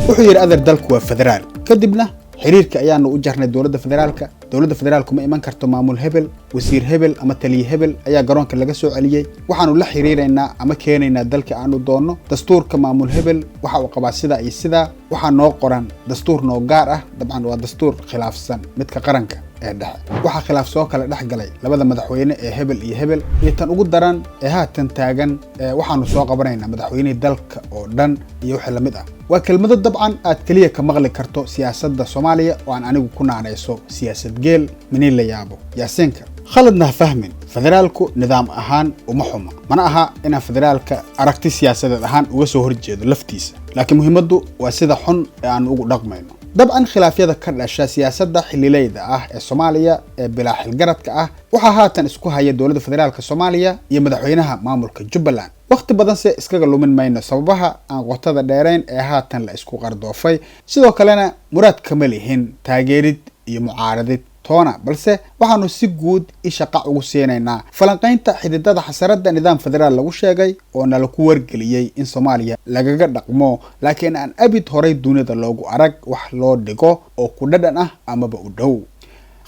وحير أذر دلك وفدرال كدبنا xiriirka ayaanu u jarnay dawladda federaalku ma iman karto maamul hebel wasiir hebel ama taliye hebel ayaa garoonka laga soo celiyay waxaanu la xiriireynaa ama keenaynaa dalka aanu doonno dastuurka maamul hebel waxa uu qabaa sida iyo sida waxa noo qoran dastuur noo gaar ah dabcan waa dastuur khilaafsan midka qaranka ee dhexe waxa khilaaf soo kala dhex galay labada madaxweyne ee hebel iyo tan ugu daran ee haatan taagan waxaanu soo qabanaynaa madaxweynihii dalka oo dhan iyo wixii lamid ah waa kelmado dabcan aad kaliya ka maqli karto siyaasadda Soomaaliya oo aan anigu ku naanayso siyaasad geel min la yaabo yaasinka khaladna fahmin federaalku nidaam ahaan uma xuma mana aha in federaalka aragti siyaasadeed ahaan uga soo horjeedo laftiisa laakiin muhiimadu waa sida xun ee aan ugu dhaqmayno dabcan khilaafyada ka dhasha siyaasadda xillileeyda ah ee Soomaaliya ee bilaa xilgaradka ah waxa haatan isku haya dawladda federaalka Soomaaliya iyo madaxweynaha maamulka Jubbaland waqti badan se iskaga lumin mayno sababaha aan qotada dheerayn ee haatan la isku qardoofay sidoo kalena muraad kama lihin taageerid iyo mucaaradid toona balse waxaanu si guud shaqo ugu seenaynaa falanqaynta xididada xasarada nidaam federaal lagu sheegay oo nala ku wargeliyay in Soomaaliya lagaga dhaqmo laakiin aan abid horay dunida loogu arag wax loo dhigo oo ku dhadhan ah amaba u dhow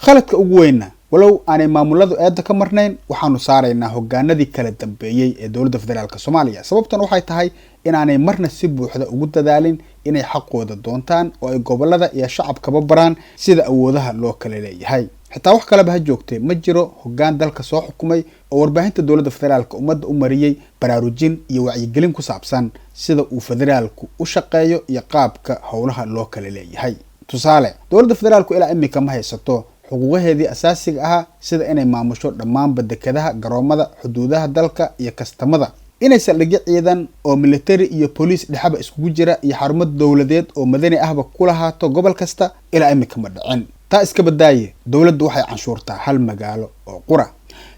khaladka ugu weynna walow aanay maamuladu eedda ka marnayn waxaanu saaraynaa hoggaanadii kala dambeeyay ee dawladda federaalka Soomaaliya sababtan waxay tahay inaanay marna si buuxda ugu dadaalin inay xaqooda doontaan oo ay gobolada iyo shacabkaba baraan sida awoodaha loo kala leeyahay xitaa wax kale ba joogtay ma jiro hoggaan dalka soo xukumay oo warbaahinta dawladda federaalka ummadda u mariyay baraarujin iyo wacyigelin ku saabsan sida uu federaalku u shaqeeyo iyo qaabka howlaha loo kala leeyahay tusaale dawladda federaalku ilaa imika ma haysato xuquuqaheedii asaasiga ah sida inay maamusho dhammaan dekedaha garoomada xuduudaha dalka iyo kastamada inay saldhigyo ciidan oo military iyo police dhaxaba iskugu jira iyo xarumo dawladeed oo madani ahba ku lahaato gobol kasta ilaa imika ma dhicin taa iska badaaye dawladdu waxay canshuurtaa hal magaalo oo qura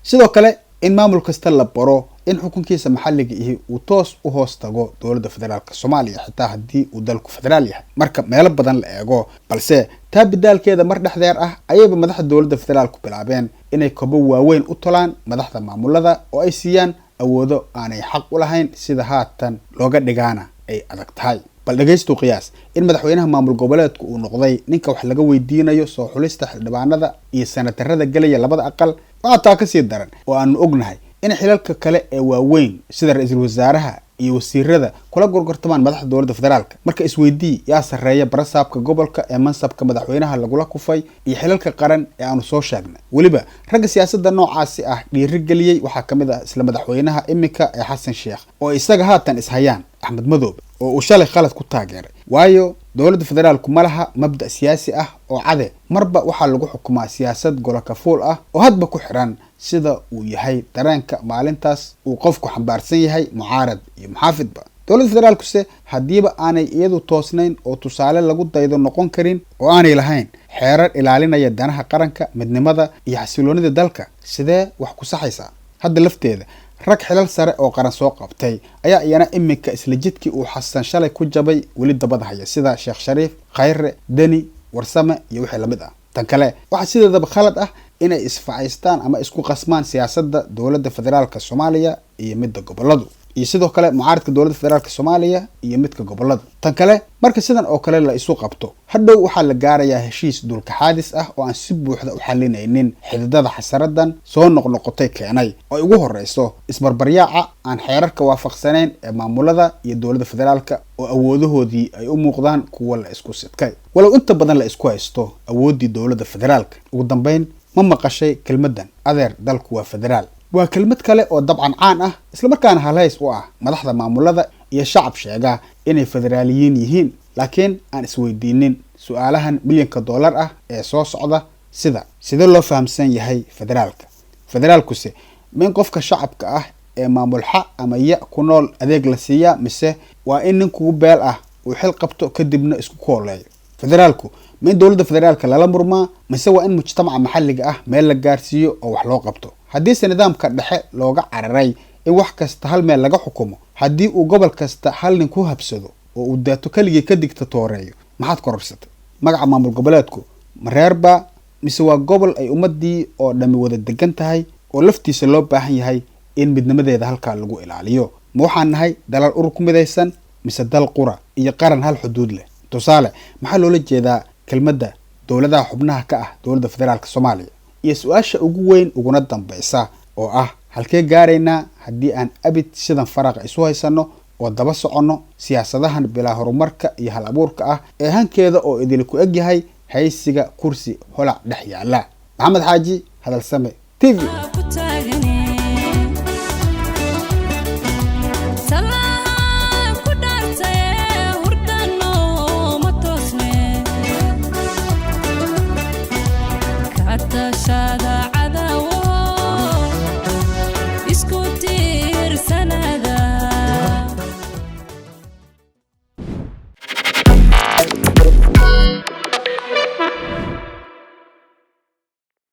sidoo kale in maamul kasta la baro in xukunkiisa maxalliga uu toos u hoos tago dawladda federaalka Soomaaliya xitaa hadii uu dalku federaal yahay marka meelo badan la eego balse taa bidaalkeeda mar dhexdeer ah ayaba madaxda dawladda federaalku bilaabeen inay kobo waaweyn u tolaan madaxda maamulada oo ay siiyaan awoodo aanay xaq u lahayn sida haatan looga dhigaana ay adag tahay bal dhageysto qiyaas in madaxweynaha maamul goboleedku uu noqday ninka wax laga weydiinayo soo xulista xildhibaanada iyo senatarada galaya labada aqal waxa taa ka sii daran oo aanu ognahay in xilalka kale ee waaweyn sida ra'iisul wasaaraha iyo wasiirada kula gorgortamaan madaxda dawladda federaalka marka isweydii yaa sareeya barasaabka gobolka ee mansabka madaxweynaha lagula kufay iyo xilalka qaran ee aanu soo sheegnay waliba ragga siyaasadda noocaasi ah dhiirigeliyay waxa kamid ah isla madaxweynaha imika ee Xasan Sheekh oo isaga haatan ishayaan Axmed Madoobe oo uu shalay khalad ku taageeray waayo dawladda federaalku ma laha mabda siyaasi ah oo cade marba waxa lagu xukumaa siyaasad golo ka fuul ah oo hadba ku xiran sida uu yahay dareenka maalintaas uu qofku xambaarsan yahay mucaarad iyo muxaafidba dawladda federaalku se hadiiba aanay iyadu toosnayn oo tusaale lagu daydo noqon karin oo aanay lahayn xeerar ilaalinaya danaha qaranka midnimada iyo xasiloonida dalka sidee wax ku saxaysaa hadda lafteeda rag xilal sare oo qaran soo qabtay ayaa iyana imika isla jidkii uu Xasan shalay ku jabay wali dabada haya sida Sheekh Shariif Khayre Deni Warsame iyo wixii lamid ah tan kale waxa sideedaba khalad ah inay isfacaystaan ama isku qasmaan siyaasadda dawladda federaalka Soomaaliya iyo midda goboladu iyo sidoo kale mucaaradka dawladda federaalka Soomaaliya iyo midka gobolada tan kale marka sidan oo kale la isu qabto hadhow waxa la gaarayaa heshiis dulka xaadis ah oo aan si buuxda u xalinaynin xididada xasaradan soo noqnoqotay keenay oo ugu horeyso isbarbaryaaca aan xeerarka waafaqsanayn ee maamulada iyo dawladda federaalka oo awoodahoodii ay u muuqdaan kuwa la isku sidkay walow inta badan la isku haysto awoodii dawladda federaalka ugu dambeyn ma maqashay kelmadan adeer dalku waa federaal waa kelmad kale oo dabcan caan ah isla markaana halays u ah madaxda maamulada iyo shacab sheega inay federaaliyiin yihiin laakiin aan isweydiinin su'aalahan milyanka dollar ah ee soo socda sida loo fahamsan yahay federaalku se min qofka shacabka ah ee maamulxa ama ya ku nool adeeg la siiya mise waa in nin kugu beel ah uu xil qabto kadibna isku kooleeyo federaalku min dawladda federaalka lala murmaa mise waa in mujtamaca maxalliga ah meel la gaarsiiyo oo wax loo qabto haddii se nidaamka dhexe looga cararay in wax kasta hal meel laga xukumo haddii uu gobol kasta hal nin ku habsado oo uu daato kaligii ka digta tooreeyo maxaad kororsatay magaca maamul goboleedku mareerba mise waa gobol ay ummadii oo dhami wada degan tahay oo laftiisa loo baahan yahay in midnimadeeda halkaa lagu ilaaliyo ma waxaan nahay dalal urur ku midaysan mise dal qura iyo qaran hal xuduud leh tusaale maxaa loola jeedaa kelmadda dowladaha xubnaha ka ah dowladda federaalka Soomaaliya iyo su'aasha ugu weyn uguna dambaysa oo ah halkee gaaraynaa haddii aan abid sidan faraqa isu haysano oo daba soconno siyaasadahan bilaa horumarka iyo hal abuurka ah ee hankeeda oo idil ku eg yahay haysiga kursi holac dhex yaala. Maxamed Xaaji, Hadal Same TV.